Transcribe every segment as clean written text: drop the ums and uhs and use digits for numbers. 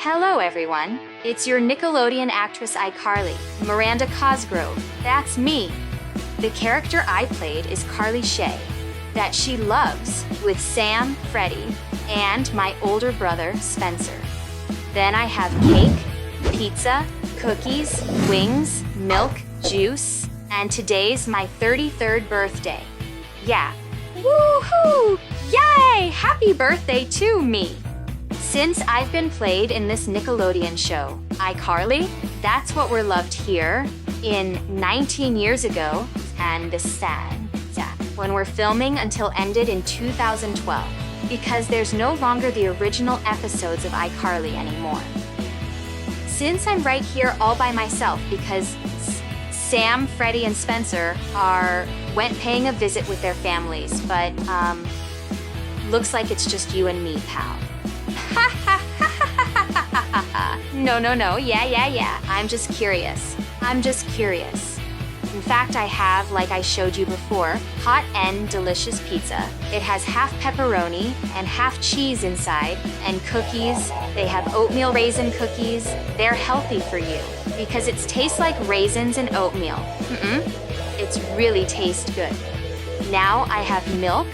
Hello everyone, it's your Nickelodeon actress iCarly, Miranda Cosgrove. That's me. The character I played is Carly Shay, that she loves with Sam, Freddie, and my older brother, Spencer. Then I have cake, pizza, cookies, wings, milk, juice, and today's my 33rd birthday. Yeah. Woohoo! Yay! Happy birthday to me! Since I've been played in this Nickelodeon show, iCarly, that's what we're loved here in 19 years ago, and the sad, when we're filming until ended in 2012, because there's no longer the original episodes of iCarly anymore. Since I'm right here all by myself because Sam, Freddie, and Spencer went paying a visit with their families, but looks like it's just you and me, pal. No, yeah. I'm just curious. In fact, I have, like I showed you before, hot and delicious pizza. It has half pepperoni and half cheese inside, and cookies. They have oatmeal raisin cookies. They're healthy for you because it tastes like raisins and oatmeal. It's really tastes good. Now I have milk.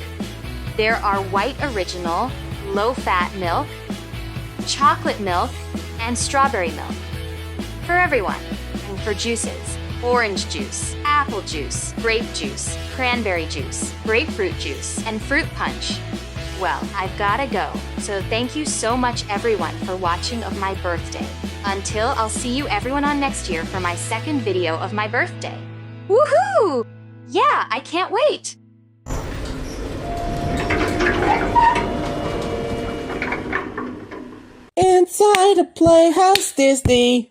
There are white original, low-fat milk, chocolate milk, and strawberry milk. For everyone. And for juices, orange juice, apple juice, grape juice, cranberry juice, grapefruit juice, and fruit punch. Well, I've gotta go, so thank you so much everyone for watching of my birthday. Until I'll see you everyone on next year for my second video of my birthday. Woohoo! Yeah, I can't wait! Inside a playhouse, there's the